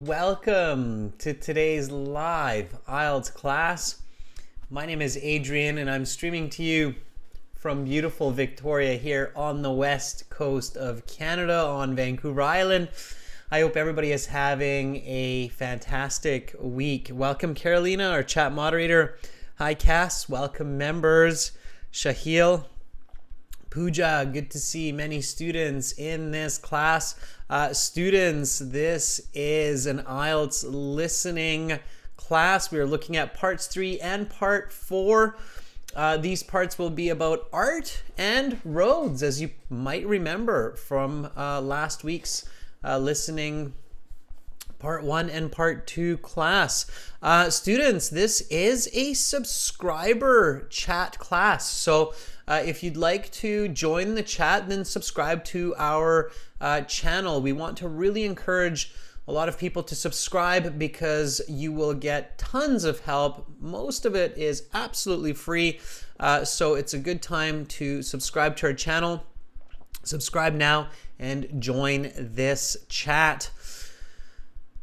Welcome to today's live IELTS class. My name is Adrian and I'm streaming to you from beautiful Victoria here on the west coast of Canada on Vancouver Island. I hope everybody is having a fantastic week. Welcome Carolina, our chat moderator. Hi Cass, welcome members. Shahil, Pooja, good to see many students in this class. Students, this is an IELTS listening class. We are looking at parts 3 and part 4. These parts will be about art and roads, as you might remember from last week's listening part 1 and part 2 class. Students, this is a subscriber chat class. So if you'd like to join the chat, then subscribe to our channel. We want to really encourage a lot of people to subscribe because you will get tons of help. Most of it is absolutely free. So it's a good time to subscribe to our channel. Subscribe now and join this chat.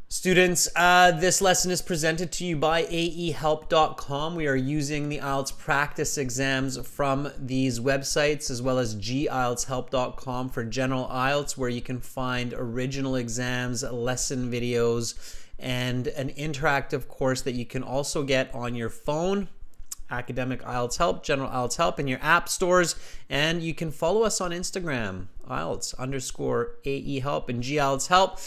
Students, this lesson is presented to you by aehelp.com. We are using the IELTS practice exams from these websites, as well as gieltshelp.com for general IELTS, where you can find original exams, lesson videos, and an interactive course that you can also get on your phone. Academic IELTS Help, General IELTS Help in your app stores, and you can follow us on Instagram, IELTS_AE Help and GIELTS Help.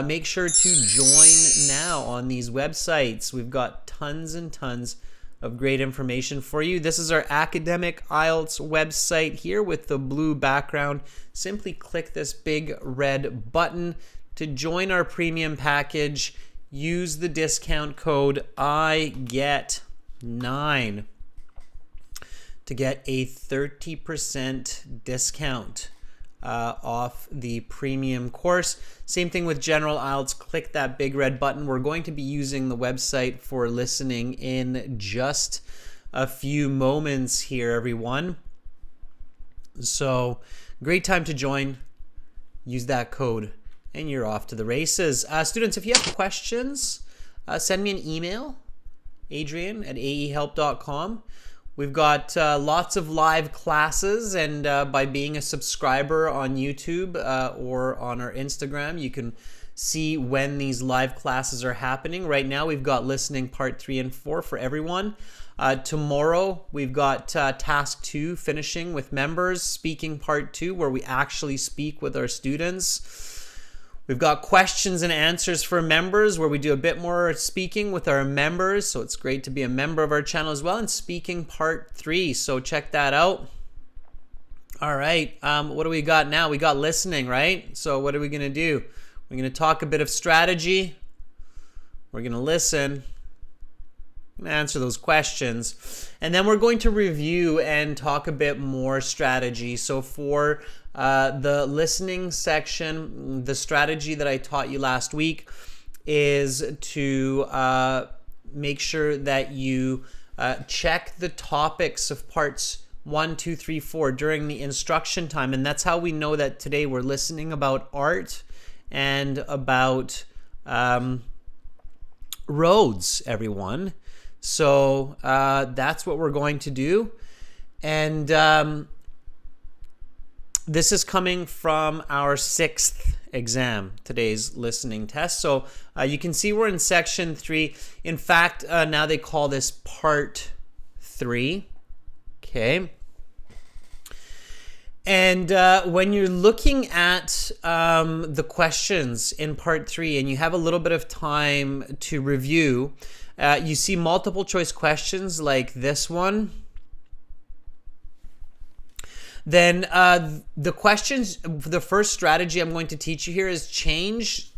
Make sure to join now on these websites. We've got tons and tons of great information for you. This is our academic IELTS website here with the blue background. Simply click this big red button to join our premium package. Use the discount code IGET9 to get a 30% discount off the premium course. Same thing with general IELTS. Click that big red button. We're going to be using the website for listening in just a few moments here, everyone. So great time to join. Use that code and you're off to the races. Students, if you have questions, send me an email, adrian@aehelp.com. We've got lots of live classes, and by being a subscriber on YouTube or on our Instagram, you can see when these live classes are happening. Right now, we've got listening part 3 and 4 for everyone. Tomorrow, we've got task 2 finishing with members, speaking part 2, where we actually speak with our students. We've got questions and answers for members where we do a bit more speaking with our members. So it's great to be a member of our channel as well. And speaking part 3. So check that out. All right. What do we got now? We got listening, right? So what are we going to do? We're going to talk a bit of strategy. We're going to listen. I'm going to answer those questions. And then we're going to review and talk a bit more strategy. So for the listening section, the strategy that I taught you last week is to make sure that you check the topics of parts 1, 2, 3, 4 during the instruction time. And that's how we know that today we're listening about art and about roads, everyone. So that's what we're going to do. And this is coming from our 6th exam, today's listening test. So you can see we're in section 3. In fact, now they call this part 3. Okay. And when you're looking at the questions in part 3 and you have a little bit of time to review, you see multiple choice questions like this one. Then the questions, the first strategy I'm going to teach you here is change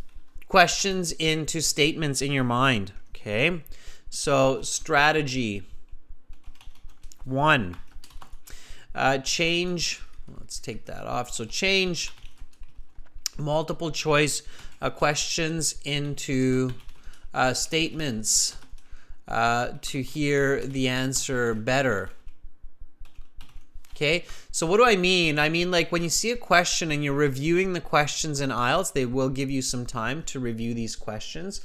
questions into statements in your mind. Okay, so strategy 1, change, let's take that off. So change multiple choice questions into statements to hear the answer better. Okay, so what do I mean? I mean, like when you see a question and you're reviewing the questions in IELTS, they will give you some time to review these questions.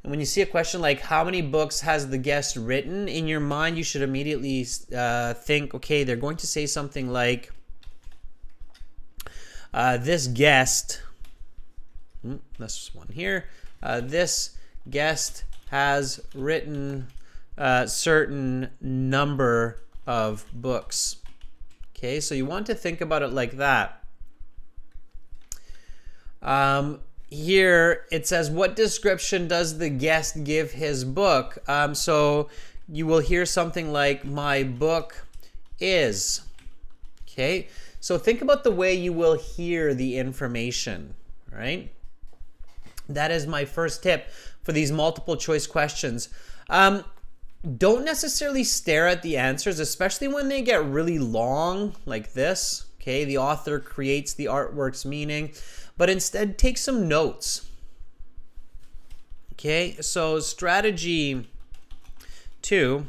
And when you see a question like, how many books has the guest written? In your mind, you should immediately think, okay, they're going to say something like, this guest, this one here, this guest has written a certain number of books. Okay, so you want to think about it like that. Here it says, what description does the guest give his book? So you will hear something like, my book is. Okay, so think about the way you will hear the information, right? That is my first tip for these multiple choice questions. Don't necessarily stare at the answers, especially when they get really long like this. Okay, the author creates the artwork's meaning, but instead take some notes. Okay, so strategy 2,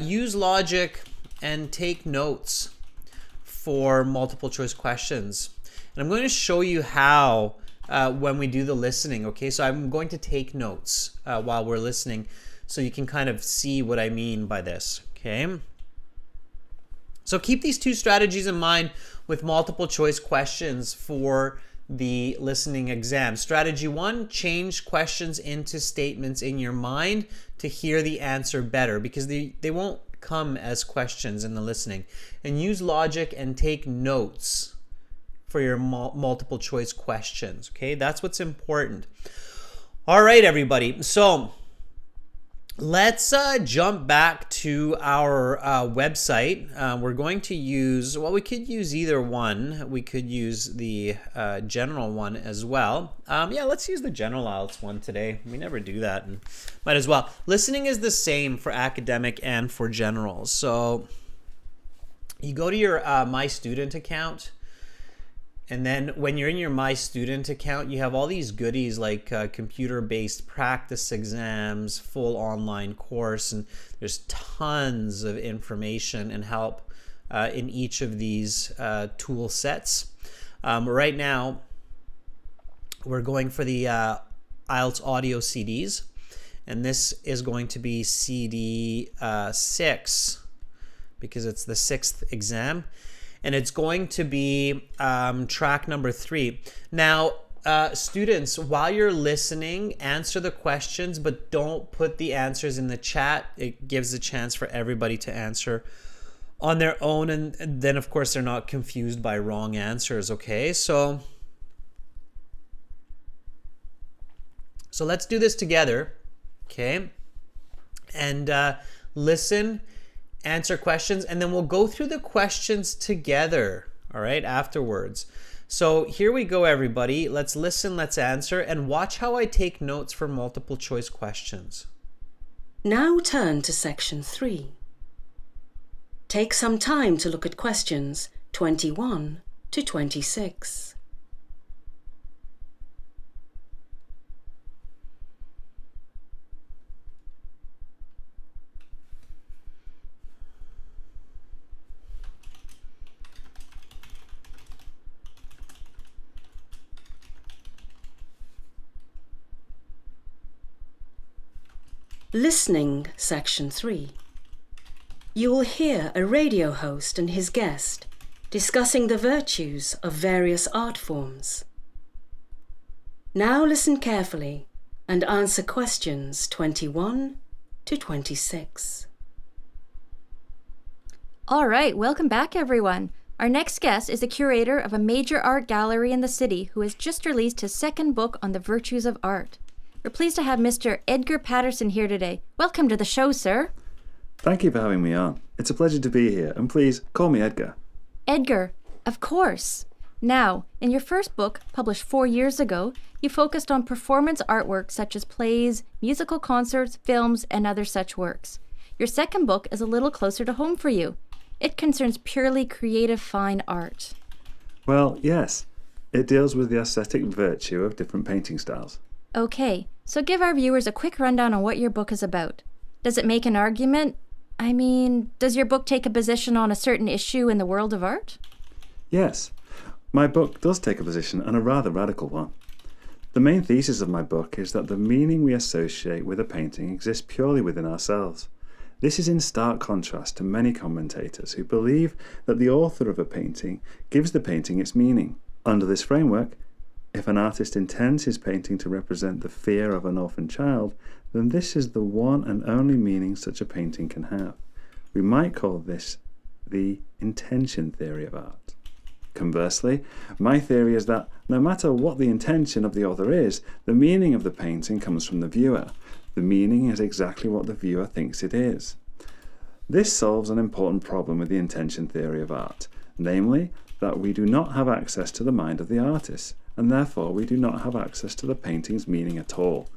use logic and take notes for multiple choice questions. And I'm going to show you how when we do the listening. Okay, so I'm going to take notes while we're listening so you can kind of see what I mean by this. Okay, so keep these 2 strategies in mind with multiple choice questions for the listening exam. Strategy 1, change questions into statements in your mind to hear the answer better, because they won't come as questions in the listening. And use logic and take notes for your multiple choice questions. Okay, that's what's important. All right, everybody. So let's jump back to our website. We're going to use, well, we could use either one. We could use the general one as well. Yeah, let's use the general IELTS one today. We never do that, and might as well. Listening is the same for academic and for general. So you go to your My Student account. And then when you're in your My Student account, you have all these goodies like computer-based practice exams, full online course, and there's tons of information and help in each of these tool sets. Right now, we're going for the IELTS Audio CDs, and this is going to be CD 6 because it's the 6th exam. And it's going to be track number 3. Now, students, while you're listening, answer the questions, but don't put the answers in the chat. It gives a chance for everybody to answer on their own, and then, of course, they're not confused by wrong answers, okay? So let's do this together, okay? And listen, answer questions, and then we'll go through the questions together, all right, afterwards. So here we go, everybody. Let's listen, let's answer, and watch how I take notes for multiple choice questions. Now turn to section 3. Take some time to look at questions 21 to 26. Listening, section 3. You will hear a radio host and his guest discussing the virtues of various art forms. Now listen carefully and answer questions 21 to 26. All right, welcome back, everyone. Our next guest is the curator of a major art gallery in the city who has just released his 2nd book on the virtues of art. We're pleased to have Mr. Edgar Patterson here today. Welcome to the show, sir. Thank you for having me on. It's a pleasure to be here, and please call me Edgar. Edgar, of course. Now, in your first book, published 4 years ago, you focused on performance artwork such as plays, musical concerts, films, and other such works. Your 2nd book is a little closer to home for you. It concerns purely creative fine art. Well, yes. It deals with the aesthetic virtue of different painting styles. Okay, so give our viewers a quick rundown on what your book is about. Does it make an argument I mean, does your book take a position on a certain issue in the world of art? Yes, my book does take a position, and a rather radical one. The main thesis of my book is that the meaning we associate with a painting exists purely within ourselves. This is in stark contrast to many commentators who believe that the author of a painting gives the painting its meaning. Under this framework, if an artist intends his painting to represent the fear of an orphan child, then this is the one and only meaning such a painting can have. We might call this the intention theory of art. Conversely, my theory is that no matter what the intention of the author is, the meaning of the painting comes from the viewer. The meaning is exactly what the viewer thinks it is. This solves an important problem with the intention theory of art, namely that we do not have access to the mind of the artist, and therefore we do not have access to the painting's meaning at all.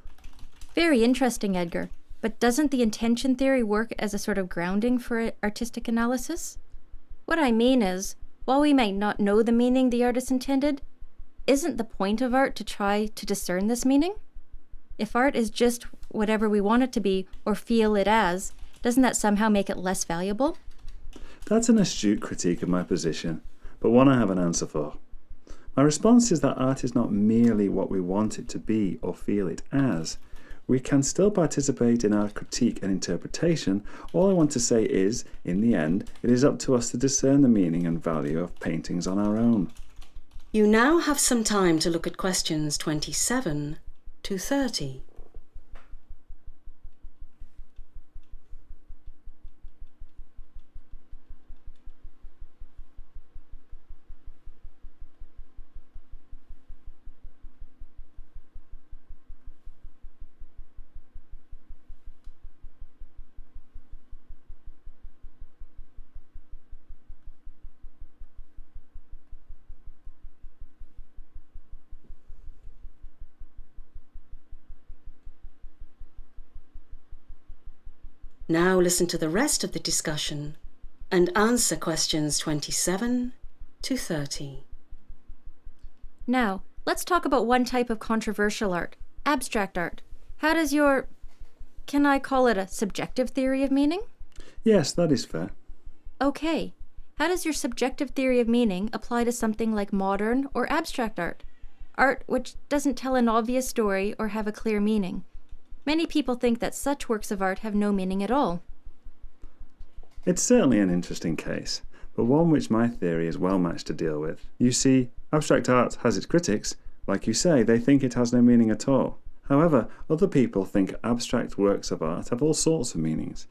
Very interesting, Edgar. But doesn't the intention theory work as a sort of grounding for artistic analysis? What I mean is, while we might not know the meaning the artist intended, isn't the point of art to try to discern this meaning? If art is just whatever we want it to be or feel it as, doesn't that somehow make it less valuable? That's an astute critique of my position, but one I have an answer for. My response is that art is not merely what we want it to be or feel it as. We can still participate in our critique and interpretation. All I want to say is, in the end, it is up to us to discern the meaning and value of paintings on our own. You now have some time to look at questions 27 to 30. Now listen to the rest of the discussion and answer questions 27 to 30. Now, let's talk about one type of controversial art, abstract art. How does your, can I call it a subjective theory of meaning? Yes, that is fair. Okay. How does your subjective theory of meaning apply to something like modern or abstract art? Art which doesn't tell an obvious story or have a clear meaning. Many people think that such works of art have no meaning at all. It's certainly an interesting case, but one which my theory is well matched to deal with. You see, abstract art has its critics. Like you say, they think it has no meaning at all. However, other people think abstract works of art have all sorts of meanings.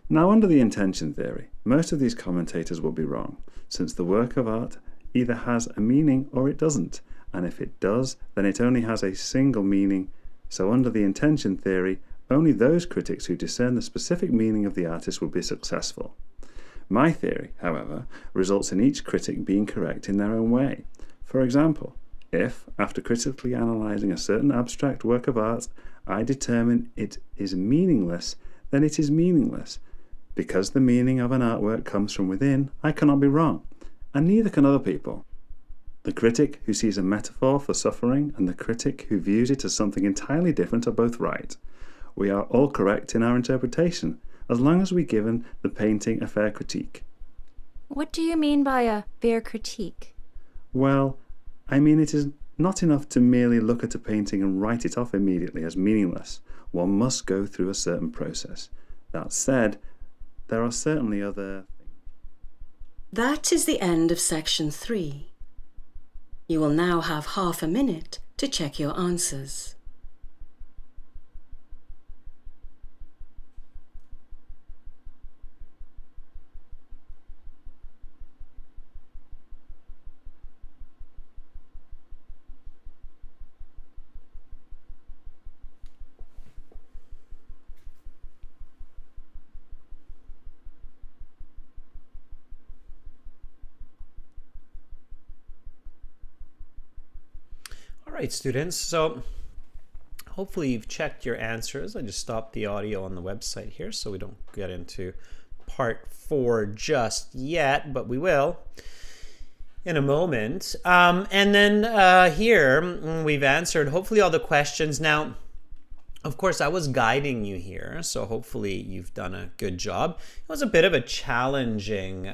Now, under the intention theory, most of these commentators will be wrong, since the work of art either has a meaning or it doesn't, and if it does, then it only has a single meaning. So under the intention theory, only those critics who discern the specific meaning of the artist will be successful. My theory, however, results in each critic being correct in their own way. For example, if, after critically analysing a certain abstract work of art, I determine it is meaningless, then it is meaningless. Because the meaning of an artwork comes from within, I cannot be wrong, and neither can other people. The critic who sees a metaphor for suffering and the critic who views it as something entirely different are both right. We are all correct in our interpretation, as long as we give the painting a fair critique. What do you mean by a fair critique? Well, I mean it is not enough to merely look at a painting and write it off immediately as meaningless. One must go through a certain process. That said, there are certainly other things. That is the end of section 3. You will now have half a minute to check your answers. All right, students, so hopefully you've checked your answers. I just stopped the audio on the website here so we don't get into part 4 just yet, but we will in a moment. And then here we've answered hopefully all the questions. Now, Of course, I was guiding you here, so hopefully you've done a good job. It was a bit of a challenging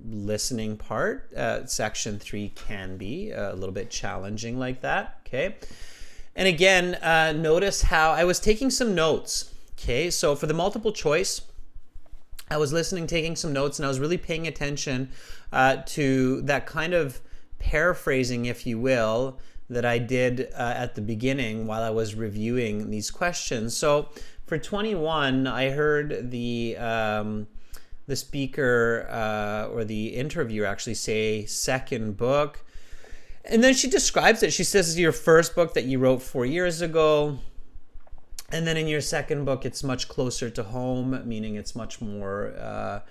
listening part. Section 3 can be a little bit challenging like that, okay? And again, notice how I was taking some notes, okay? So for the multiple choice, I was listening, taking some notes, and I was really paying attention to that kind of paraphrasing, if you will, that I did at the beginning while I was reviewing these questions. So for 21, I heard the speaker or the interviewer actually say second book. And then she describes it. She says it's your first book that you wrote 4 years ago. And then in your second book, it's much closer to home, meaning it's much more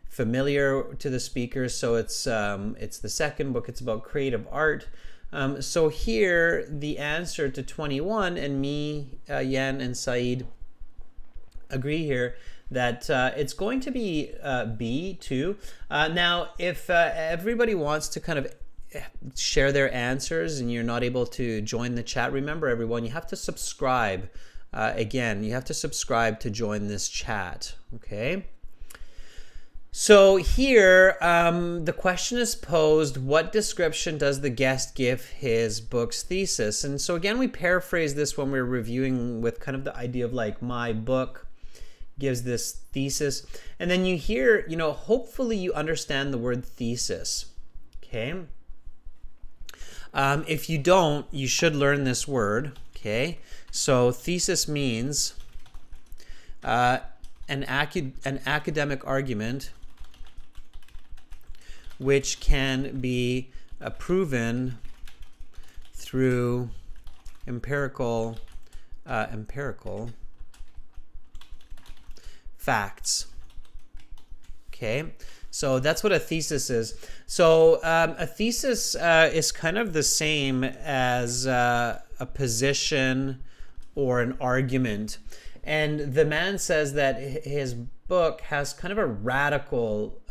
familiar to the speaker. So it's the second book. It's about creative art. So here, the answer to 21, and me, Yan, and Saeed agree here that it's going to be B too. Now, if everybody wants to kind of share their answers and you're not able to join the chat, remember everyone, you have to subscribe. Again, you have to subscribe to join this chat, okay? So here, the question is posed, what description does the guest give his book's thesis? And so again, we paraphrase this when we're reviewing with kind of the idea of like, my book gives this thesis. And then you hear, you know, hopefully you understand the word thesis, okay? If you don't, you should learn this word, okay? So thesis means an academic argument which can be proven through empirical facts. Okay, so that's what a thesis is. So a thesis is kind of the same as a position or an argument. And the man says that his book has kind of a radical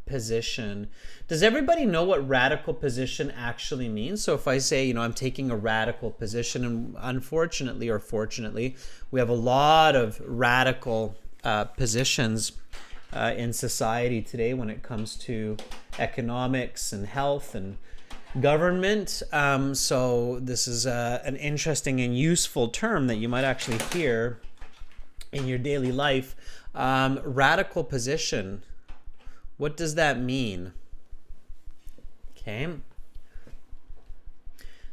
position. Does everybody know what radical position actually means? So if I say, you know, I'm taking a radical position, and unfortunately or fortunately, we have a lot of radical positions in society today when it comes to economics and health and government. So this is an interesting and useful term that you might actually hear in your daily life. Radical position. What does that mean? Okay.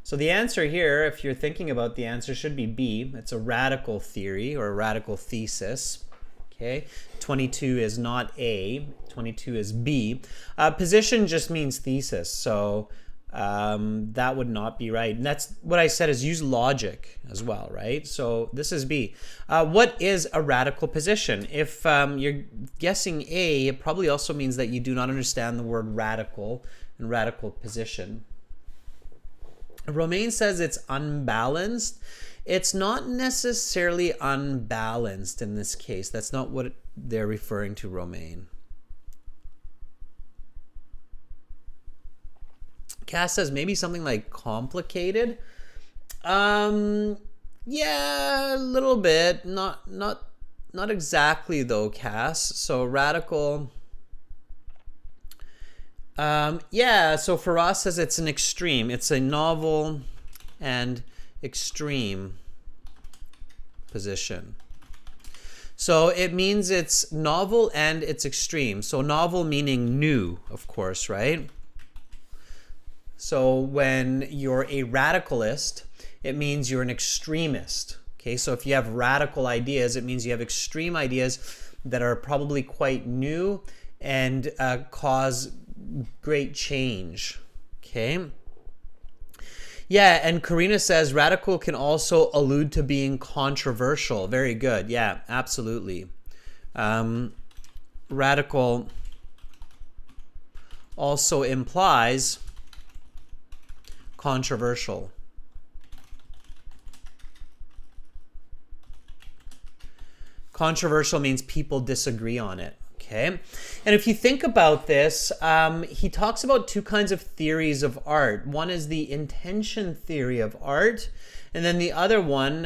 So the answer here, if you're thinking about the answer, should be B. It's a radical theory or a radical thesis. Okay. 22 is not A. 22 is B. Position just means thesis. So that would not be right. And that's what I said, is use logic as well, right? So this is B. What is a radical position? If you're guessing A, it probably also means that you do not understand the word radical and radical position. Romain says it's unbalanced. It's not necessarily unbalanced in this case. That's not what they're referring to, Romain. Cass says maybe something like complicated. Yeah, a little bit. Not exactly though, Cass. So radical. Yeah, so Faraz says it's an extreme. It's a novel and extreme position. So it means it's novel and it's extreme. So novel meaning new, of course, right? So when you're a radicalist, it means you're an extremist. Okay, so if you have radical ideas, it means you have extreme ideas that are probably quite new and cause great change. Okay. Yeah, and Karina says radical can also allude to being controversial. Very good. Yeah, absolutely. Radical also implies controversial. Controversial means people disagree on it. Okay, and if you think about this, he talks about two kinds of theories of art. One is the intention theory of art, and then the other one,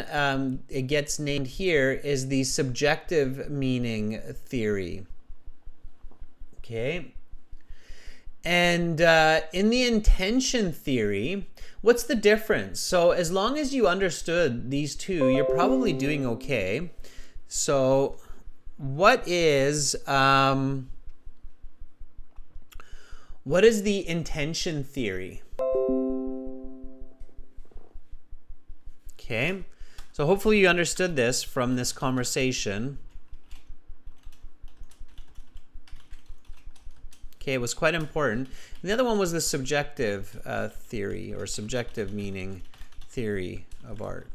it gets named here, is the subjective meaning theory. Okay, and in the intention theory, what's the difference? So as long as you understood these two, you're probably doing okay. So what is the intention theory? Okay, so hopefully you understood this from this conversation. Okay, it was quite important. And the other one was the subjective theory, or subjective meaning theory of art.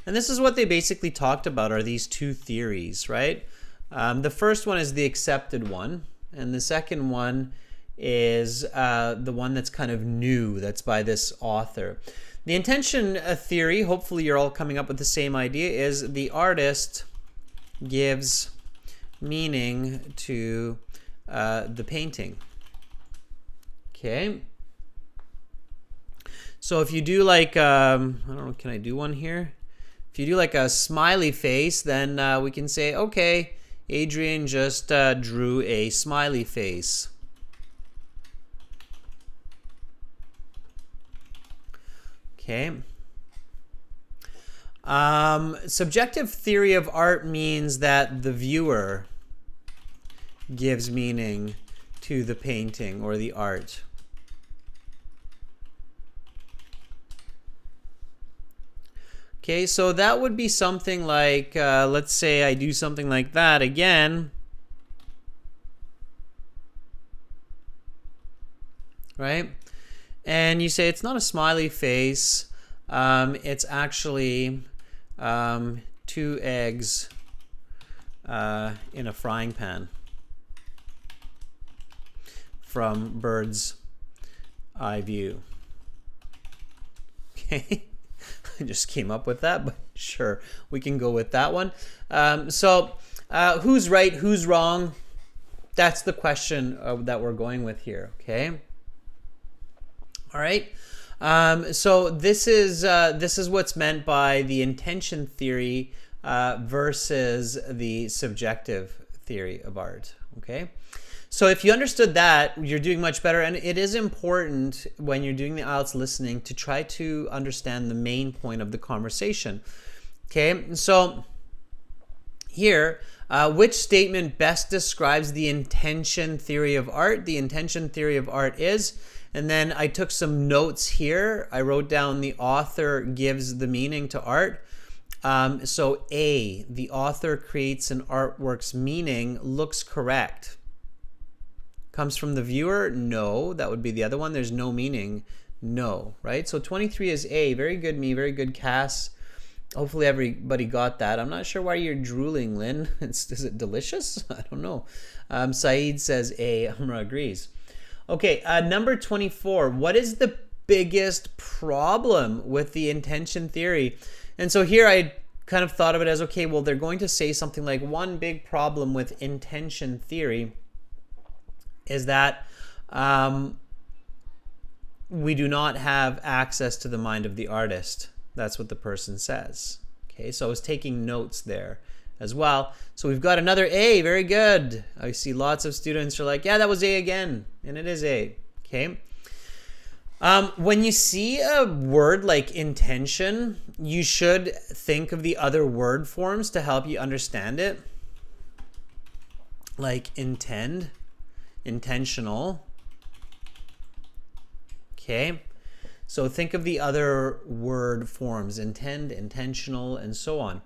And this is what they basically talked about, are these two theories, right? The first one is the accepted one, and the second one is the one that's kind of new, that's by this author. The intention theory, hopefully you're all coming up with the same idea, is the artist gives meaning to the painting. Okay. So if you do like, I don't know, can I do one here? If you do like a smiley face, then we can say, okay, Adrian just drew a smiley face. Okay. Subjective theory of art means that the viewer gives meaning to the painting or the art. Okay, so that would be something like, let's say I do something like that again. Right? And you say it's not a smiley face. It's actually 2 eggs in a frying pan from bird's eye view. Okay. I just came up with that, but sure, we can go with that one. So who's right, who's wrong? That's the question that we're going with here, okay? All right. So this is what's meant by the intention theory versus the subjective theory of art, okay? So if you understood that, you're doing much better. And it is important when you're doing the IELTS listening to try to understand the main point of the conversation. Okay, so here, which statement best describes the intention theory of art? The intention theory of art is, and then I took some notes here. I wrote down the author gives the meaning to art. So A, the author creates an artwork's meaning, looks correct. Comes from the viewer? No. That would be the other one. There's no meaning. No. Right? So 23 is A. Very good, me. Very good, Cass. Hopefully everybody got that. I'm not sure why you're drooling, Lynn. Is it delicious? I don't know. Saeed says A. Amra agrees. Okay, number 24. What is the biggest problem with the intention theory? And so here I kind of thought of it as, okay, well, they're going to say something like one big problem with intention theory is that we do not have access to the mind of the artist. That's what the person says. Okay, so I was taking notes there as well. So we've got another A. Very good. I see lots of students are like, yeah, that was A again. And it is A. Okay. When you see a word like intention, you should think of the other word forms to help you understand it. Like intend. Intentional. Okay, so think of the other word forms, intend, intentional, and so on.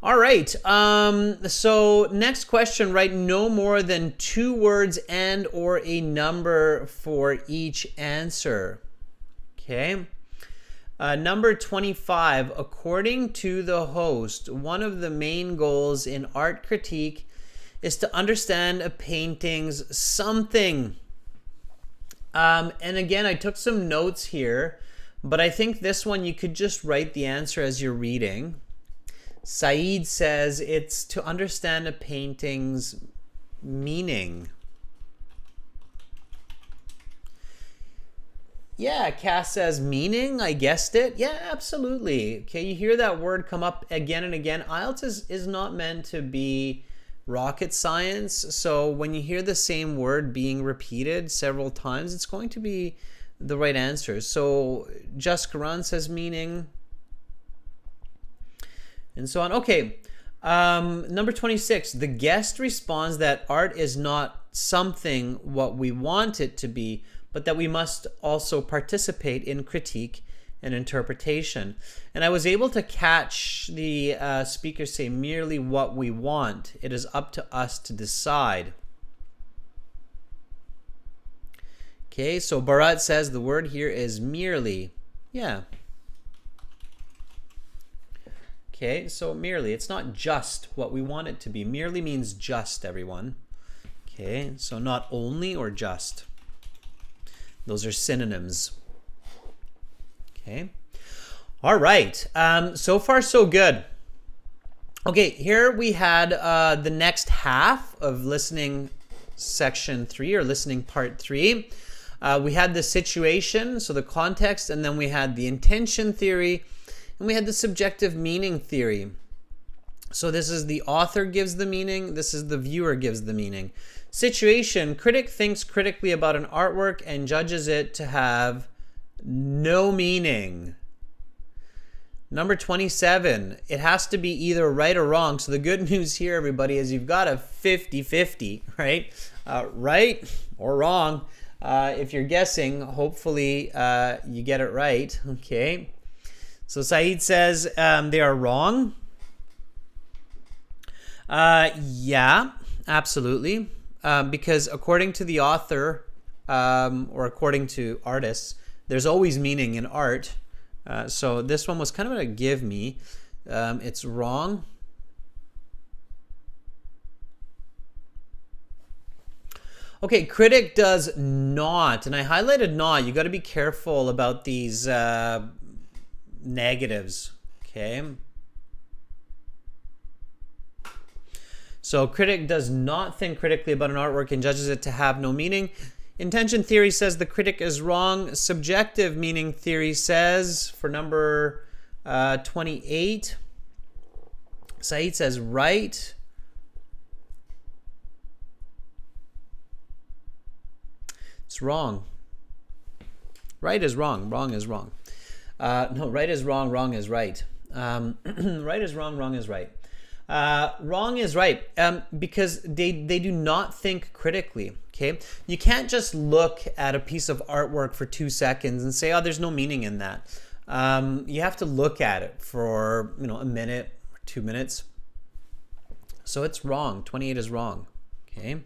All right, so next question, write no more than 2 words and or a number for each answer. Okay, number 25, according to the host, one of the main goals in art critique is to understand a painting's something. And again, I took some notes here, but I think this one you could just write the answer as you're reading. Saeed says it's to understand a painting's meaning. Yeah, Cass says meaning. I guessed it. Yeah, absolutely. Okay, you hear that word come up again and again. IELTS is not meant to be rocket science. So when you hear the same word being repeated several times, it's going to be the right answer. So Just Karan says meaning, and so on. Okay, number 26. The guest responds that art is not something what we want it to be, but that we must also participate in critique and interpretation. And I was able to catch the speaker say merely what we want. It is up to us to decide. Okay, so Bharat says the word here is merely. Yeah. Okay, so merely. It's not just what we want it to be. Merely means just, everyone. Okay, so not only or just. Those are synonyms. Okay. All right. So far, so good. Okay, here we had the next half of listening section 3 or listening part 3. We had the situation, so the context, and then we had the intention theory, and we had the subjective meaning theory. So this is the author gives the meaning, this is the viewer gives the meaning. Situation, critic thinks critically about an artwork and judges it to have no meaning. Number 27, it has to be either right or wrong. So the good news here, everybody, is you've got a 50-50, right? Right or wrong. If you're guessing, hopefully you get it right. Okay. So Saeed says they are wrong. Yeah, absolutely. Because according to the author, or according to artists, there's always meaning in art. So this one was kind of a give me. It's wrong. Okay, critic does not, and I highlighted not. You got to be careful about these negatives. Okay. So critic does not think critically about an artwork and judges it to have no meaning. Intention theory says the critic is wrong. Subjective meaning theory says, for number 28, Saeed says right. It's wrong. Right is wrong. Wrong is wrong. No, right is wrong. Wrong is right. Right is wrong. Wrong is right. Wrong is right, because they do not think critically. Okay, you can't just look at a piece of artwork for 2 seconds and say, oh, there's no meaning in that. You have to look at it for a minute or 2 minutes. So it's wrong. 28 is wrong. Okay,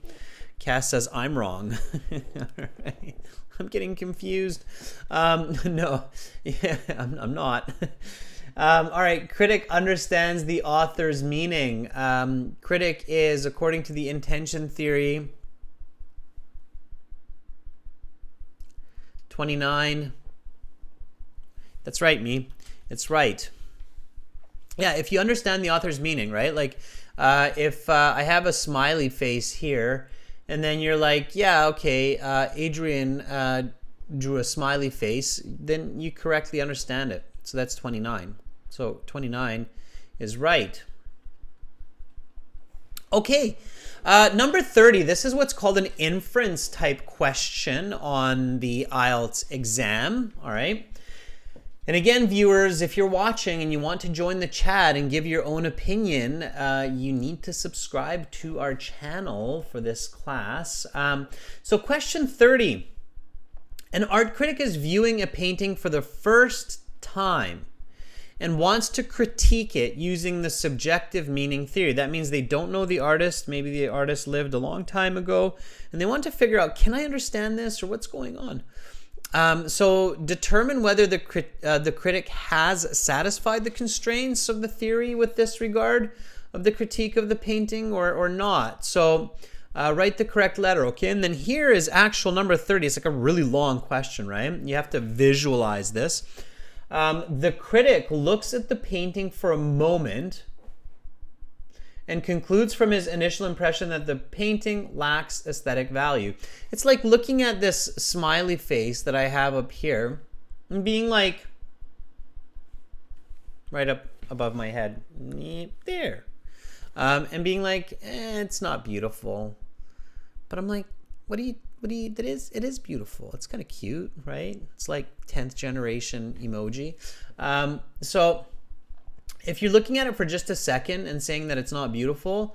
Cass says I'm wrong. All right. I'm getting confused. No, yeah, I'm not. All right, critic understands the author's meaning. Critic is, according to the intention theory, 29. That's right, me. It's right. Yeah, if you understand the author's meaning, right? Like, if I have a smiley face here, and then you're like, yeah, okay, Adrian drew a smiley face, then you correctly understand it. So that's 29. So 29 is right. Okay, number 30. This is what's called an inference type question on the IELTS exam. All right. And again, viewers, if you're watching and you want to join the chat and give your own opinion, you need to subscribe to our channel for this class. So question 30. An art critic is viewing a painting for the first time and wants to critique it using the subjective meaning theory. That means they don't know the artist. Maybe the artist lived a long time ago, and they want to figure out, can I understand this, or what's going on? So determine whether the critic has satisfied the constraints of the theory with this regard of the critique of the painting or not. So write the correct letter, okay? And then here is actual number 30. It's like a really long question, right? You have to visualize this. The critic looks at the painting for a moment and concludes from his initial impression that the painting lacks aesthetic value. It's like looking at this smiley face that I have up here and being like, right up above my head, there, and being like, it's not beautiful. But I'm like, it is beautiful. It's kind of cute, right? It's like 10th generation emoji. So if you're looking at it for just a second and saying that it's not beautiful,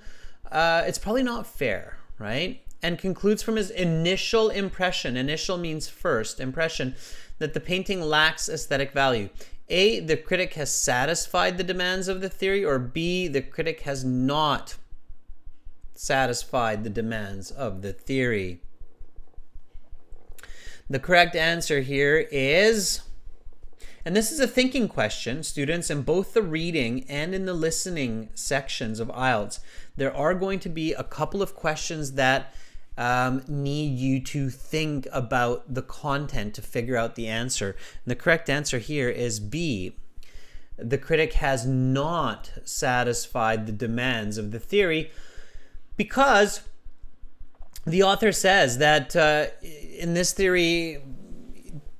it's probably not fair, right? And concludes from his initial impression, initial means first, impression, that the painting lacks aesthetic value. A, the critic has satisfied the demands of the theory, or B, the critic has not satisfied the demands of the theory. The correct answer here is, and this is a thinking question, students, in both the reading and in the listening sections of IELTS, there are going to be a couple of questions that need you to think about the content to figure out the answer. And the correct answer here is B. The critic has not satisfied the demands of the theory, because the author says that in this theory,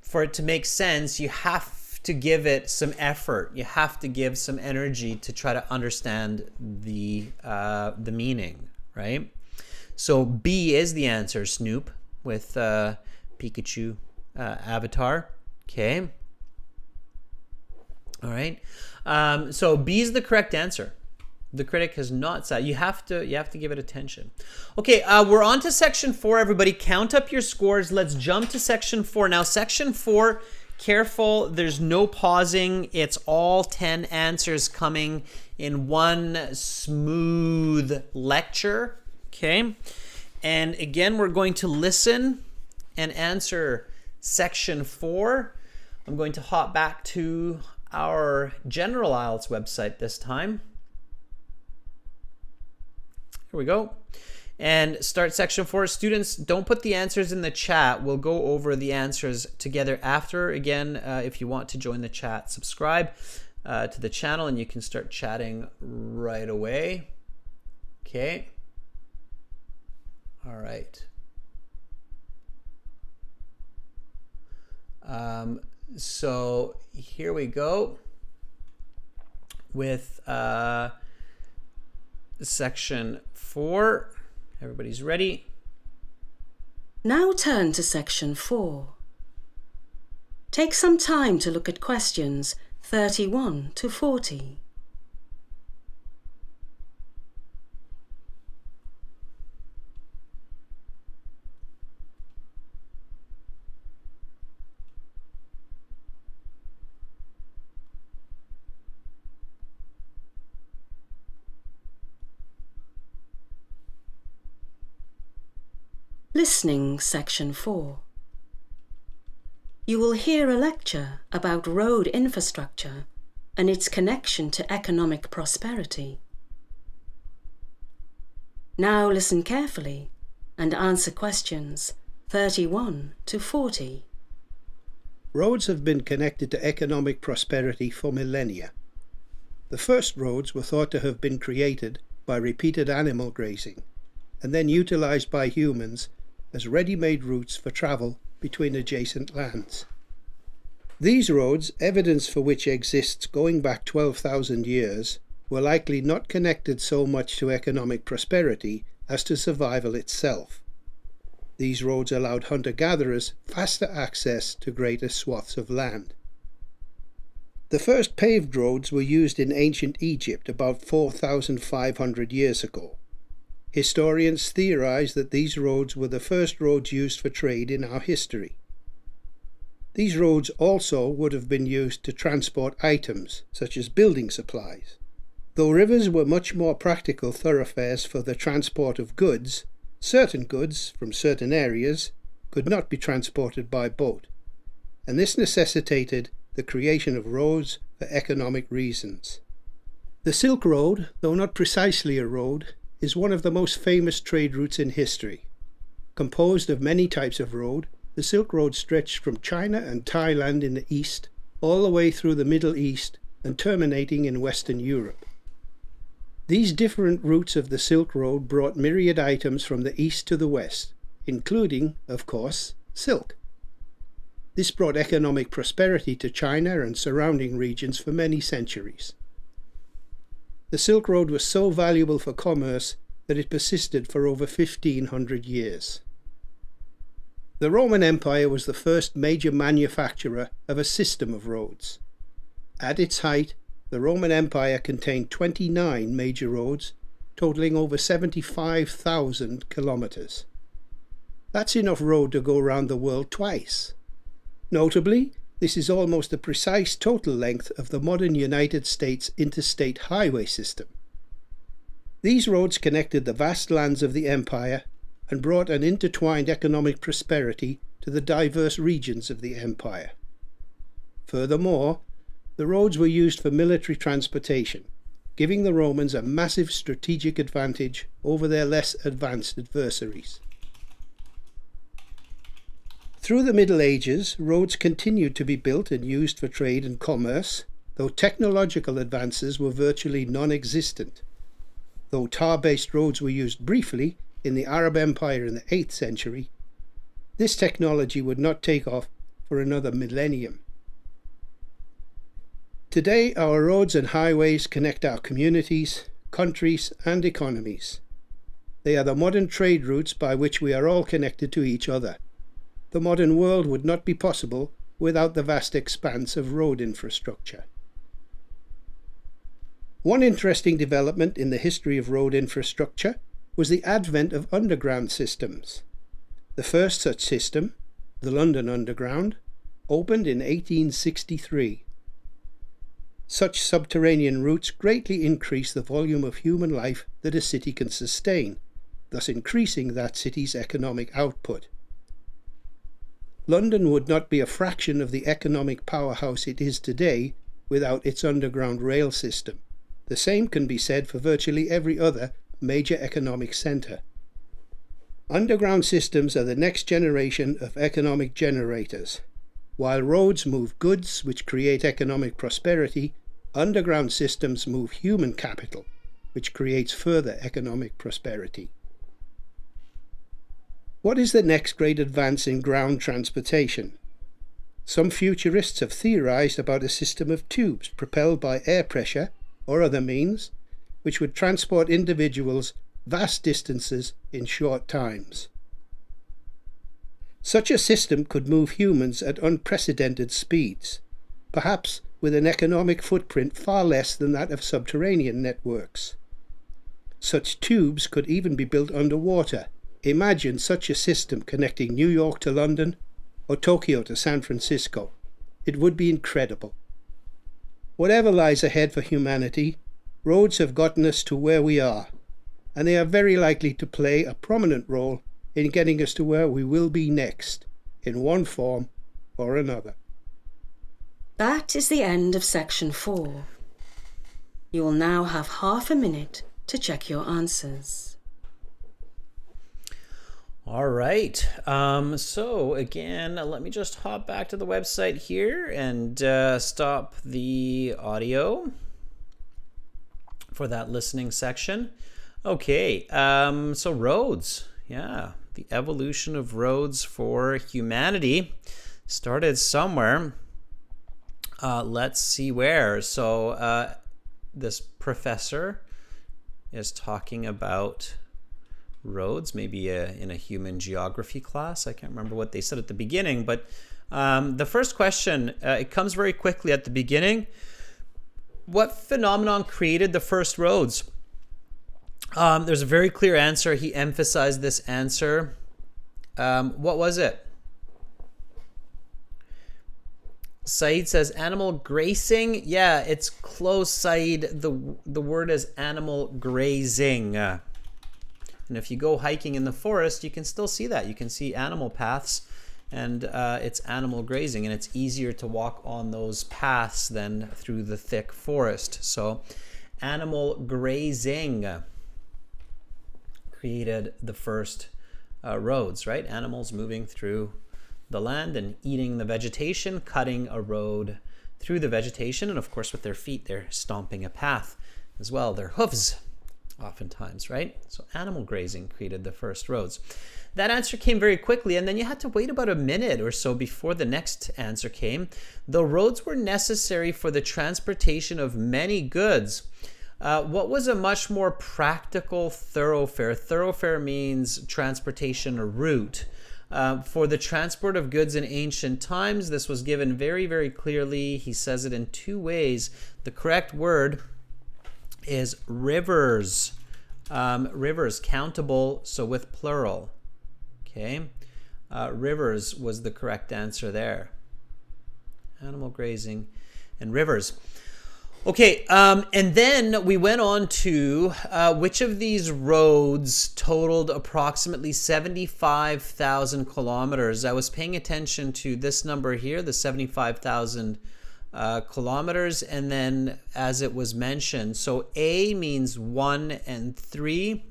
for it to make sense, you have to give it some effort. You have to give some energy to try to understand the meaning, right? So B is the answer, Snoop, with Pikachu avatar. Okay. All right. So B is the correct answer. The critic has not said. You have to give it attention. Okay, we're on to section 4, everybody. Count up your scores. Let's jump to section 4. Now, section 4, careful. There's no pausing. It's all 10 answers coming in one smooth lecture. Okay. And again, we're going to listen and answer section 4. I'm going to hop back to our general IELTS website this time. Here we go. And start section 4. Students, don't put the answers in the chat. We'll go over the answers together after. Again, if you want to join the chat, subscribe to the channel and you can start chatting right away. Okay. All right. So here we go with section 4. Everybody's ready? Now turn to section 4. Take some time to look at questions 31 to 40. Listening section 4. You will hear a lecture about road infrastructure and its connection to economic prosperity. Now listen carefully and answer questions 31 to 40. Roads have been connected to economic prosperity for millennia. The first roads were thought to have been created by repeated animal grazing and then utilized by humans as ready-made routes for travel between adjacent lands. These roads, evidence for which exists going back 12,000 years, were likely not connected so much to economic prosperity as to survival itself. These roads allowed hunter-gatherers faster access to greater swaths of land. The first paved roads were used in ancient Egypt about 4,500 years ago. Historians theorize that these roads were the first roads used for trade in our history. These roads also would have been used to transport items, such as building supplies. Though rivers were much more practical thoroughfares for the transport of goods, certain goods from certain areas could not be transported by boat, and this necessitated the creation of roads for economic reasons. The Silk Road, though not precisely a road, is one of the most famous trade routes in history. Composed of many types of road, the Silk Road stretched from China and Thailand in the east, all the way through the Middle East and terminating in Western Europe. These different routes of the Silk Road brought myriad items from the east to the west, including, of course, silk. This brought economic prosperity to China and surrounding regions for many centuries. The Silk Road was so valuable for commerce that it persisted for over 1500 years. The Roman Empire was the first major manufacturer of a system of roads. At its height, the Roman Empire contained 29 major roads, totaling over 75,000 kilometers. That's enough road to go around the world twice. Notably, this is almost the precise total length of the modern United States interstate highway system. These roads connected the vast lands of the empire and brought an intertwined economic prosperity to the diverse regions of the empire. Furthermore, the roads were used for military transportation, giving the Romans a massive strategic advantage over their less advanced adversaries. Through the Middle Ages, roads continued to be built and used for trade and commerce, though technological advances were virtually non-existent. Though tar-based roads were used briefly in the Arab Empire in the 8th century, this technology would not take off for another millennium. Today, our roads and highways connect our communities, countries, and economies. They are the modern trade routes by which we are all connected to each other. The modern world would not be possible without the vast expanse of road infrastructure. One interesting development in the history of road infrastructure was the advent of underground systems. The first such system, the London Underground, opened in 1863. Such subterranean routes greatly increase the volume of human life that a city can sustain, thus increasing that city's economic output. London would not be a fraction of the economic powerhouse it is today without its underground rail system. The same can be said for virtually every other major economic centre. Underground systems are the next generation of economic generators. While roads move goods which create economic prosperity, underground systems move human capital, which creates further economic prosperity. What is the next great advance in ground transportation? Some futurists have theorized about a system of tubes propelled by air pressure or other means, which would transport individuals vast distances in short times. Such a system could move humans at unprecedented speeds, perhaps with an economic footprint far less than that of subterranean networks. Such tubes could even be built underwater. Imagine such a system connecting New York to London or Tokyo to San Francisco. It would be incredible. Whatever lies ahead for humanity, roads have gotten us to where we are, and they are very likely to play a prominent role in getting us to where we will be next, in one form or another. That is the end of section 4. You will now have half a minute to check your answers. All right. So again, let me just hop back to the website here and stop the audio for that listening section. Okay. So roads. Yeah. The evolution of roads for humanity started somewhere. Let's see where. So this professor is talking about roads, maybe in a human geography class. I can't remember what they said at the beginning, but the first question, it comes very quickly at the beginning. What phenomenon created the first roads? There's a very clear answer. He emphasized this answer. What was it? Said says animal grazing. Yeah, it's close, Said. The word is animal grazing. And if you go hiking in the forest, you can still see that. You can see animal paths, and it's animal grazing, and it's easier to walk on those paths than through the thick forest. So animal grazing created the first roads, right? Animals moving through the land and eating the vegetation, cutting a road through the vegetation, and of course with their feet, they're stomping a path as well, their hooves. oftentimes, right? So animal grazing created the first roads. That answer came very quickly, and then you had to wait about a minute or so before the next answer came. The roads were necessary for the transportation of many goods. What was a much more practical thoroughfare? Thoroughfare means transportation or route. For the transport of goods in ancient times, this was given very, very clearly. He says it in two ways. The correct word is rivers. Rivers, countable, so with plural. Okay, rivers was the correct answer there. Animal grazing and rivers. Okay, and then we went on to which of these roads totaled approximately 75,000 kilometers. I was paying attention to this number here, the 75,000 kilometers, and then as it was mentioned, so A means 1 and 3,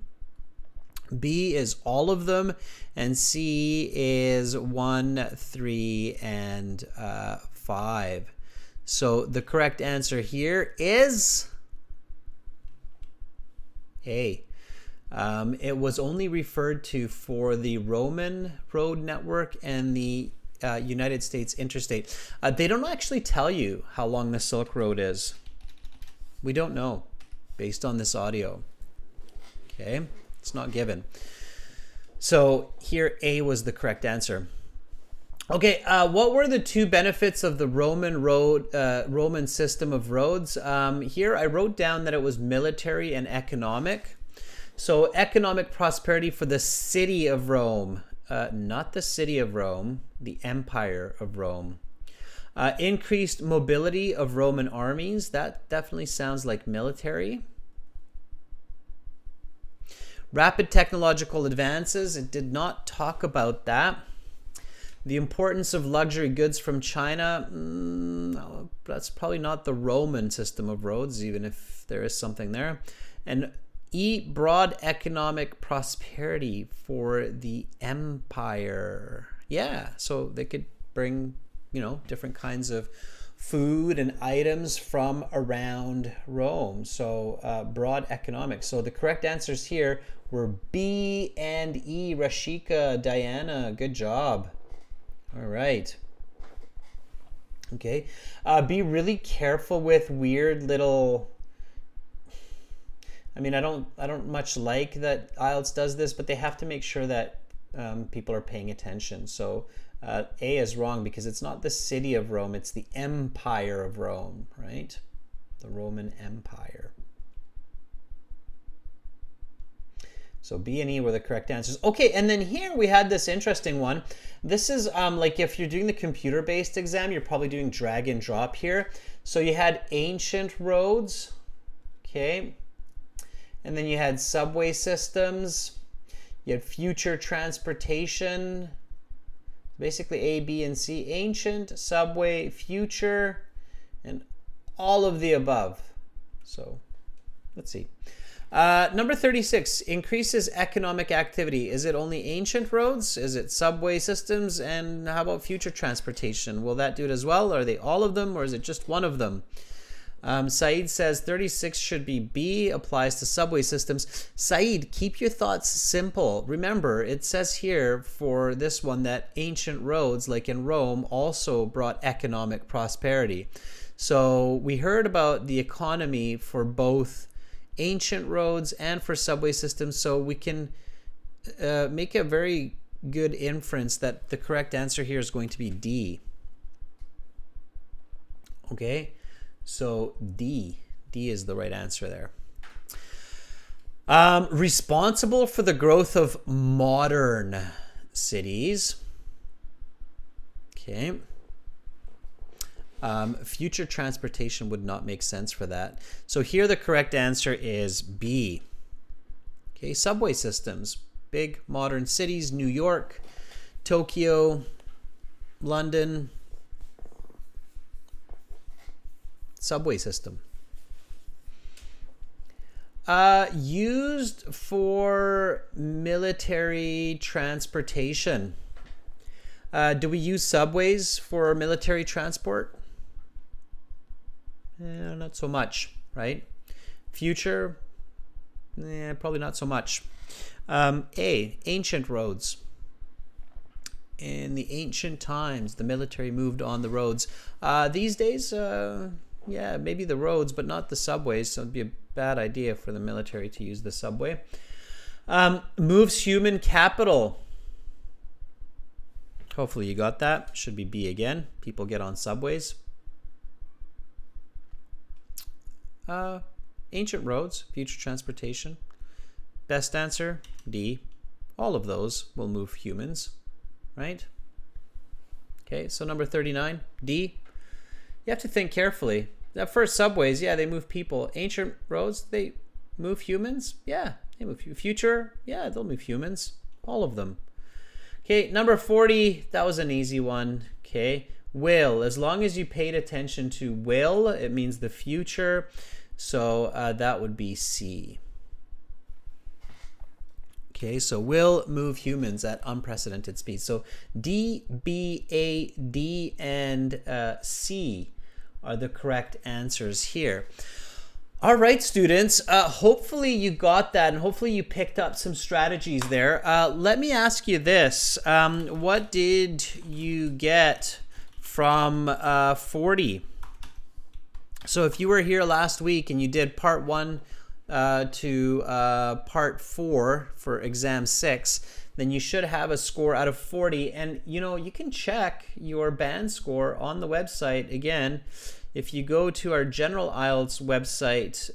B is all of them, and C is 1, 3, and 5. So the correct answer here is A. It was only referred to for the Roman road network and the United States interstate. They don't actually tell you how long the Silk Road is. We don't know based on this audio. Okay, it's not given. So here A was the correct answer. Okay, what were the two benefits of the Roman system of roads? Here I wrote down that it was military and economic. So economic prosperity for the city of Rome, not the city of Rome, the empire of Rome. Increased mobility of Roman armies, that definitely sounds like military. Rapid technological advances, it did not talk about that. The importance of luxury goods from China, no, that's probably not the Roman system of roads, even if there is something there. And E, broad economic prosperity for the empire. Yeah, so they could bring, different kinds of food and items from around Rome. So broad economic. So the correct answers here were B and E. Rashika, Diana, good job. All right. Okay. Be really careful with weird little. I don't much like that IELTS does this, but they have to make sure that people are paying attention. So A is wrong because it's not the city of Rome; it's the empire of Rome, right? The Roman Empire. So B and E were the correct answers. Okay, and then here we had this interesting one. This is like if you're doing the computer-based exam, you're probably doing drag and drop here. So you had ancient roads, okay? And then you had subway systems. You had future transportation. Basically A, B, and C. Ancient, subway, future, and all of the above. So let's see. Number 36, increases economic activity. Is it only ancient roads? Is it subway systems? And how about future transportation? Will that do it as well? Are they all of them, or is it just one of them? Saeed says 36 should be B, applies to subway systems. Saeed, keep your thoughts simple. Remember, it says here for this one that ancient roads, like in Rome, also brought economic prosperity. So we heard about the economy for both ancient roads and for subway systems, so we can make a very good inference that the correct answer here is going to be D. Okay, so D is the right answer there. Responsible for the growth of modern cities. Okay. Future transportation would not make sense for that. So here the correct answer is B. Okay, subway systems. Big modern cities, New York, Tokyo, London. Subway system. Used for military transportation. Do we use subways for military transport? Not so much, right? Future, Probably not so much. Ancient roads. In the ancient times, the military moved on the roads. These days, maybe the roads, but not the subways. So it'd be a bad idea for the military to use the subway. Moves human capital. Hopefully you got that. Should be B again. People get on subways. Ancient roads, future transportation. Best answer, D. All of those will move humans, right? Okay, so number 39, D. You have to think carefully. At first, subways, yeah, they move people. Ancient roads, they move humans? Yeah, they move future, yeah, they'll move humans. All of them. Okay, number 40, that was an easy one. Okay, will. As long as you paid attention to will, it means the future. So that would be C. Okay, so will move humans at unprecedented speed. So D, B, A, D, and C are the correct answers here. All right, students, hopefully you got that and hopefully you picked up some strategies there. Let me ask you this. What did you get from 40? So if you were here last week and you did part 1 to part 4 for exam 6, then you should have a score out of 40. And you can check your band score on the website. Again, if you go to our general IELTS website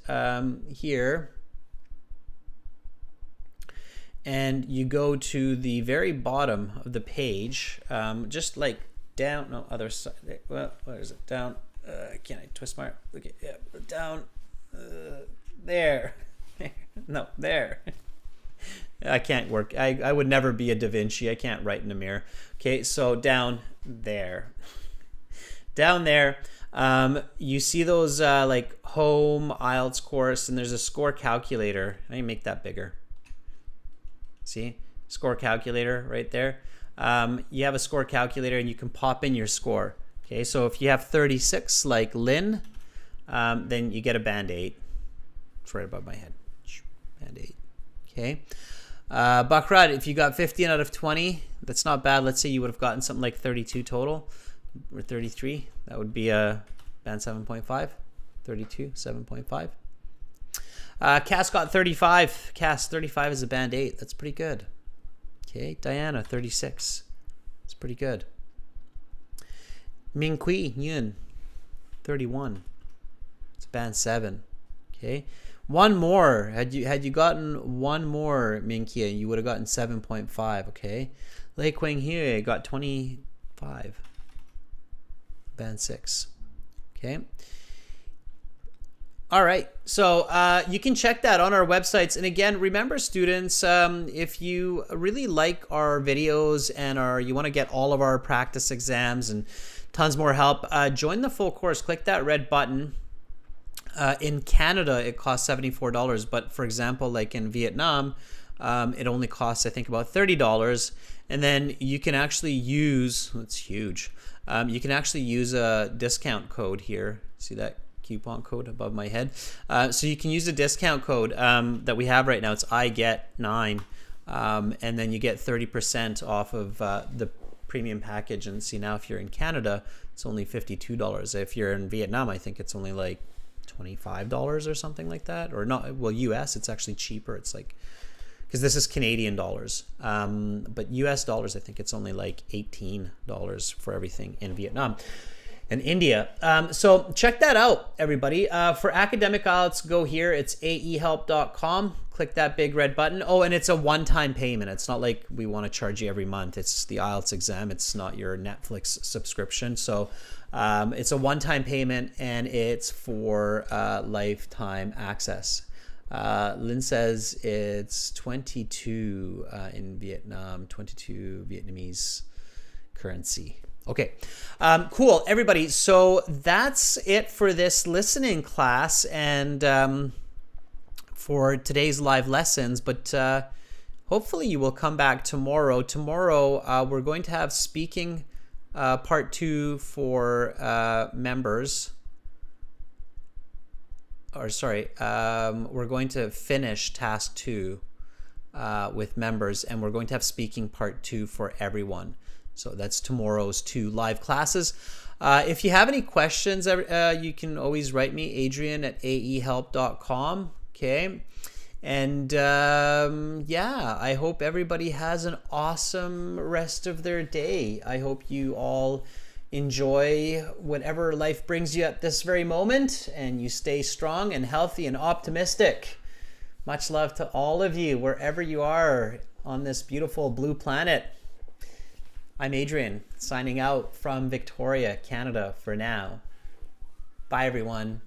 here, and you go to the very bottom of the page, just like down, no, other side, well, where is it? Down, can I twist my, look at, yeah, down, there, no, there. I can't work. I would never be a Da Vinci. I can't write in a mirror. Okay, so down there. Down there, you see those like home IELTS course, and there's a score calculator. Let me make that bigger. See? Score calculator right there. You have a score calculator, and you can pop in your score. Okay, so if you have 36 like Lynn, then you get a band 8. It's right above my head. Band 8. Okay. Bakrad, if you got 15 out of 20, that's not bad. Let's say you would have gotten something like 32 total or 33. That would be a band 7.5. 32, 7.5. Cass got 35. Cass, 35 is a band 8. That's pretty good. Okay. Diana, 36. That's pretty good. Ming Kui Yun, 31. It's band 7. Okay. One more. Had you gotten one more, Ming Kia, you would have gotten 7.5. Okay. Lei Quang Hue got 25. Band 6. Okay. All right. So you can check that on our websites. And again, remember, students, if you really like our videos and you want to get all of our practice exams and tons more help, join the full course. Click that red button. In Canada, it costs $74, but for example, like in Vietnam, it only costs, I think, about $30. And then you can actually use, that's huge, you can actually use a discount code here. See that coupon code above my head? So you can use a discount code that we have right now. It's IGET9, and then you get 30% off of the premium package. And see, now if you're in Canada, it's only $52. If you're in Vietnam, I think it's only like $25 or something like that, or not. Well, US, it's actually cheaper. It's like, because this is Canadian dollars, but US dollars, I think it's only like $18 for everything in Vietnam and India. So check that out, everybody. For academic IELTS, go here. It's aehelp.com. Click that big red button. Oh, and it's a one-time payment. It's not like we want to charge you every month. It's the IELTS exam. It's not your Netflix subscription. So it's a one-time payment, and it's for lifetime access. Lynn says it's 22 in Vietnam, 22 Vietnamese currency. Okay, cool, everybody. So that's it for this listening class and for today's live lessons. But hopefully you will come back tomorrow. Tomorrow we're going to have speaking part 2 for members. we're going to finish task 2 with members, and we're going to have speaking part 2 for everyone. So that's tomorrow's 2 live classes. If you have any questions, you can always write me, adrian@aehelp.com. Okay. And I hope everybody has an awesome rest of their day. I hope you all enjoy whatever life brings you at this very moment, and you stay strong and healthy and optimistic. Much love to all of you, wherever you are on this beautiful blue planet. I'm Adrian, signing out from Victoria, Canada for now. Bye, everyone.